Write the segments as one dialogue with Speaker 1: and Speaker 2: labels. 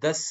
Speaker 1: 10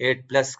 Speaker 1: 8+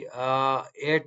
Speaker 1: 8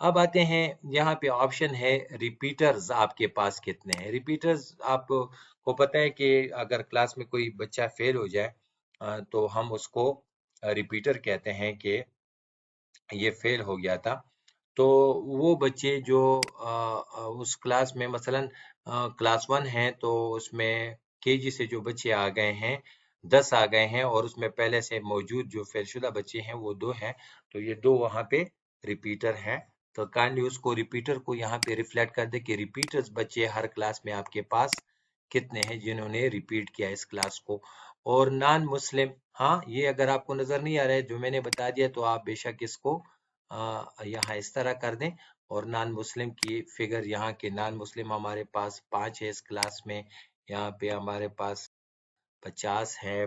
Speaker 1: اب آتے ہیں یہاں پہ آپشن ہے ریپیٹرز آپ کے پاس کتنے ہیں. ریپیٹرز آپ کو پتہ ہے کہ اگر کلاس میں کوئی بچہ فیل ہو جائے تو ہم اس کو ریپیٹر کہتے ہیں کہ یہ فیل ہو گیا تھا. تو وہ بچے جو اس کلاس میں مثلا کلاس 1 ہیں تو اس میں کے جی سے جو بچے آ گئے ہیں 10 آ گئے ہیں اور اس میں پہلے سے موجود جو فیل شدہ بچے ہیں وہ 2 ہیں تو یہ 2 وہاں پہ ریپیٹر ہیں. تو کائنڈلی اس کو ریپیٹر کو یہاں پہ ریفلیکٹ کر دے کہ ریپیٹرز بچے ہر کلاس میں آپ کے پاس کتنے ہیں جنہوں نے ریپیٹ کیا اس کلاس کو. اور نان مسلم، ہاں یہ اگر آپ کو نظر نہیں آ رہا ہے جو میں نے بتا دیا تو آپ بے شک اس کو یہاں اس طرح کر دیں. اور نان مسلم کی فگر یہاں کے نان مسلم ہمارے پاس 5 ہے اس کلاس میں، یہاں پہ ہمارے پاس 50 ہے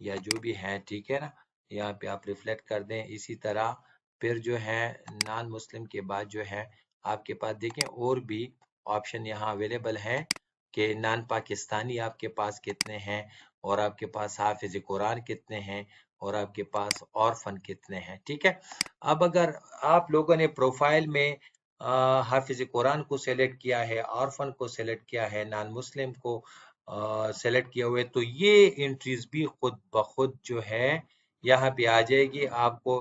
Speaker 1: یا جو بھی ہے، ٹھیک ہے نا. یہاں پہ آپ ریفلیکٹ کر دیں. اسی طرح پھر جو ہے نان مسلم کے بعد جو ہے آپ کے پاس دیکھیں اور بھی آپشن یہاں اویلیبل ہے کہ نان پاکستانی آپ کے پاس کتنے ہیں اور آپ کے پاس حافظ قرآن کتنے ہیں اور آپ کے پاس اورفن کتنے ہیں. ٹھیک ہے. اب اگر آپ لوگوں نے پروفائل میں حافظ قرآن کو سیلیکٹ کیا ہے، اورفن کو سیلیکٹ کیا ہے، نان مسلم کو سیلیکٹ کیا ہوئے تو یہ انٹریز بھی خود بخود جو ہے یہاں پہ آ جائے گی. آپ کو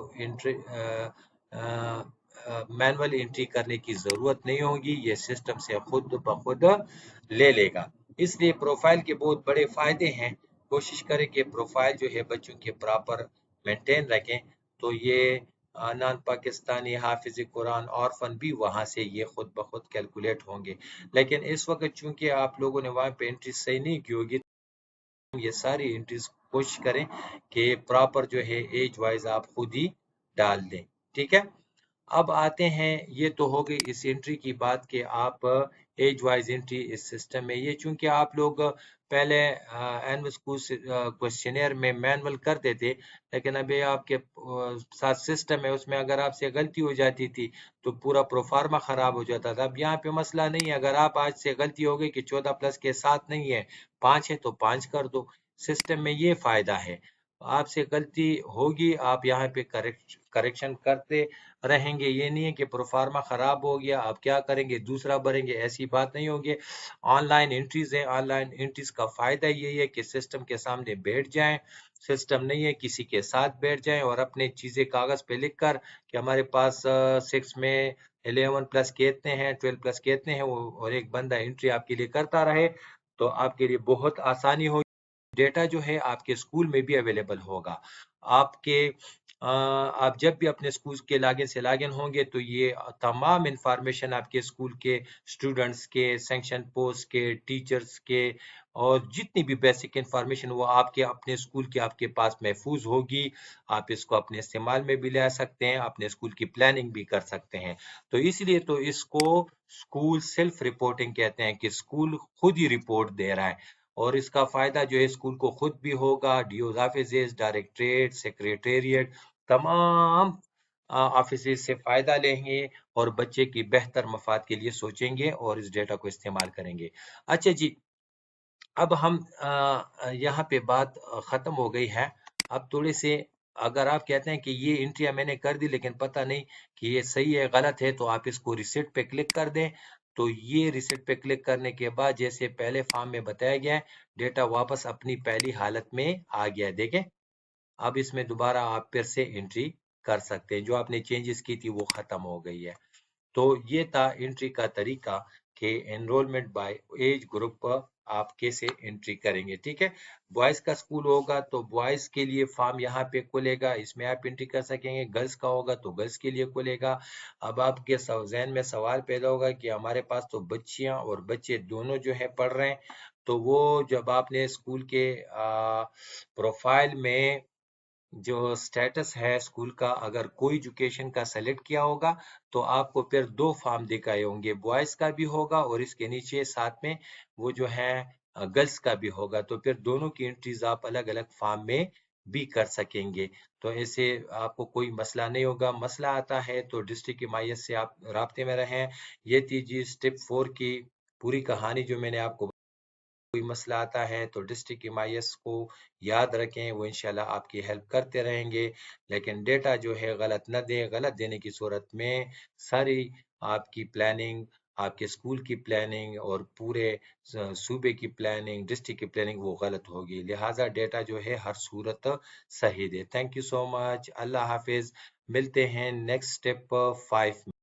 Speaker 1: مینول انٹری کرنے کی ضرورت نہیں ہوگی، یہ سسٹم سے خود بخود لے لے گا. اس لیے پروفائل کے بہت بڑے فائدے ہیں. کوشش کریں کہ پروفائل جو ہے بچوں کے پراپر مینٹین رکھیں تو یہ نان پاکستانی، حافظ قرآن، اورفن بھی وہاں سے یہ خود بخود کیلکولیٹ ہوں گے. لیکن اس وقت چونکہ آپ لوگوں نے وہاں پہ انٹری صحیح نہیں کی ہوگی، یہ ساری انٹریز کوشش کریں کہ پراپر جو ہے ایج وائز آپ خود ہی ڈال دیں. ٹھیک ہے. اب آتے ہیں، یہ تو ہو گئی اس انٹری کی بات کہ آپ ایج وائز انٹری اس سسٹم میں، یہ چونکہ آپ لوگ پہلے اینول اسکول کوشچنئر میں مینول کرتے تھے لیکن ابھی آپ کے ساتھ سسٹم ہے اس میں اگر آپ سے غلطی ہو جاتی تھی تو پورا پروفارما خراب ہو جاتا تھا. اب یہاں پہ مسئلہ نہیں ہے، اگر آپ آج سے غلطی ہو گئی کہ 14 پلس کے ساتھ نہیں ہے 5 ہے تو 5 کر دو. سسٹم میں یہ فائدہ ہے. آپ سے غلطی ہوگی آپ یہاں پہ کریکشن کرتے رہیں گے. یہ نہیں ہے کہ پروفارما خراب ہو گیا آپ کیا کریں گے دوسرا بھریں گے، ایسی بات نہیں ہوگی. آن لائن انٹریز ہیں. آن لائن انٹریز کا فائدہ یہی ہے کہ سسٹم کے سامنے بیٹھ جائیں. سسٹم نہیں ہے کسی کے ساتھ بیٹھ جائیں اور اپنے چیزیں کاغذ پہ لکھ کر کہ ہمارے پاس 6 میں 11 پلس کتنے ہیں 12 پلس کتنے ہیں اور ایک بندہ انٹری آپ کے لیے کرتا رہے تو آپ کے لیے بہت آسانی ہوگی. ڈیٹا جو ہے آپ کے اسکول میں بھی اویلیبل ہوگا. آپ جب بھی اپنے اسکول کے لاگن سے لاگن ہوں گے تو یہ تمام انفارمیشن آپ کے اسکول کے اسٹوڈنٹس کے، سینکشن پوسٹ کے، ٹیچرز کے اور جتنی بھی بیسک انفارمیشن وہ آپ کے اپنے اسکول کے آپ کے پاس محفوظ ہوگی. آپ اس کو اپنے استعمال میں بھی لے سکتے ہیں، اپنے اسکول کی پلاننگ بھی کر سکتے ہیں. تو اس لیے تو اس کو اسکول سیلف رپورٹنگ کہتے ہیں کہ اسکول خود ہی رپورٹ دے رہا ہے اور اس کا فائدہ جو ہے اسکول کو خود بھی ہوگا. D Os offices, directorate, secretariat تمام آفیسز سے فائدہ لیں گے اور بچے کی بہتر مفاد کے لیے سوچیں گے اور اس ڈیٹا کو استعمال کریں گے. اچھا جی، اب ہم یہاں پہ بات ختم ہو گئی ہے. اب تھوڑے سے اگر آپ کہتے ہیں کہ یہ انٹریاں میں نے کر دی لیکن پتہ نہیں کہ یہ صحیح ہے غلط ہے تو آپ اس کو ریسیٹ پہ کلک کر دیں. تو یہ ریسیٹ پہ کلک کرنے کے بعد جیسے پہلے فارم میں بتایا گیا ہے ڈیٹا واپس اپنی پہلی حالت میں آ گیا. دیکھیں اب اس میں دوبارہ آپ پھر سے انٹری کر سکتے ہیں، جو آپ نے چینجز کی تھی وہ ختم ہو گئی ہے. تو یہ تھا انٹری کا طریقہ کہ انرولمنٹ بائی ایج گروپ آپ کیسے انٹری کریں گے. ٹھیک ہے. بوائز کا اسکول ہوگا تو بوائز کے لیے فارم یہاں پہ کھلے گا، اس میں آپ انٹری کر سکیں گے. گرلز کا ہوگا تو گرلز کے لیے کھلے گا. اب آپ کے ذہن میں سوال پیدا ہوگا کہ ہمارے پاس تو بچیاں اور بچے دونوں جو ہے پڑھ رہے ہیں تو وہ جب آپ نے اسکول کے پروفائل میں جو سٹیٹس ہے اسکول کا اگر کوئی ایجوکیشن کا سلیکٹ کیا ہوگا تو آپ کو پھر 2 فارم دکھائے ہوں گے، بوائز کا بھی ہوگا اور اس کے نیچے ساتھ میں وہ جو ہے گرلز کا بھی ہوگا. تو پھر دونوں کی انٹریز آپ الگ الگ فارم میں بھی کر سکیں گے. تو ایسے آپ کو کوئی مسئلہ نہیں ہوگا. مسئلہ آتا ہے تو ڈسٹرکٹ MIS سے آپ رابطے میں رہیں. یہ تھی جی اسٹیپ 4 کی پوری کہانی جو میں نے آپ کو کوئی مسئلہ آتا ہے تو ڈسٹرکٹ MIS کو یاد رکھیں، وہ انشاءاللہ آپ کی ہیلپ کرتے رہیں گے، لیکن ڈیٹا جو ہے غلط نہ دیں، غلط دینے کی صورت میں ساری آپ کی پلاننگ، آپ کے اسکول کی پلاننگ اور پورے صوبے کی پلاننگ، ڈسٹرکٹ کی پلاننگ وہ غلط ہوگی، لہٰذا ڈیٹا جو ہے ہر صورت صحیح دے۔ تھینک یو سو مچ، اللہ حافظ، ملتے ہیں نیکسٹ اسٹیپ 5 میں۔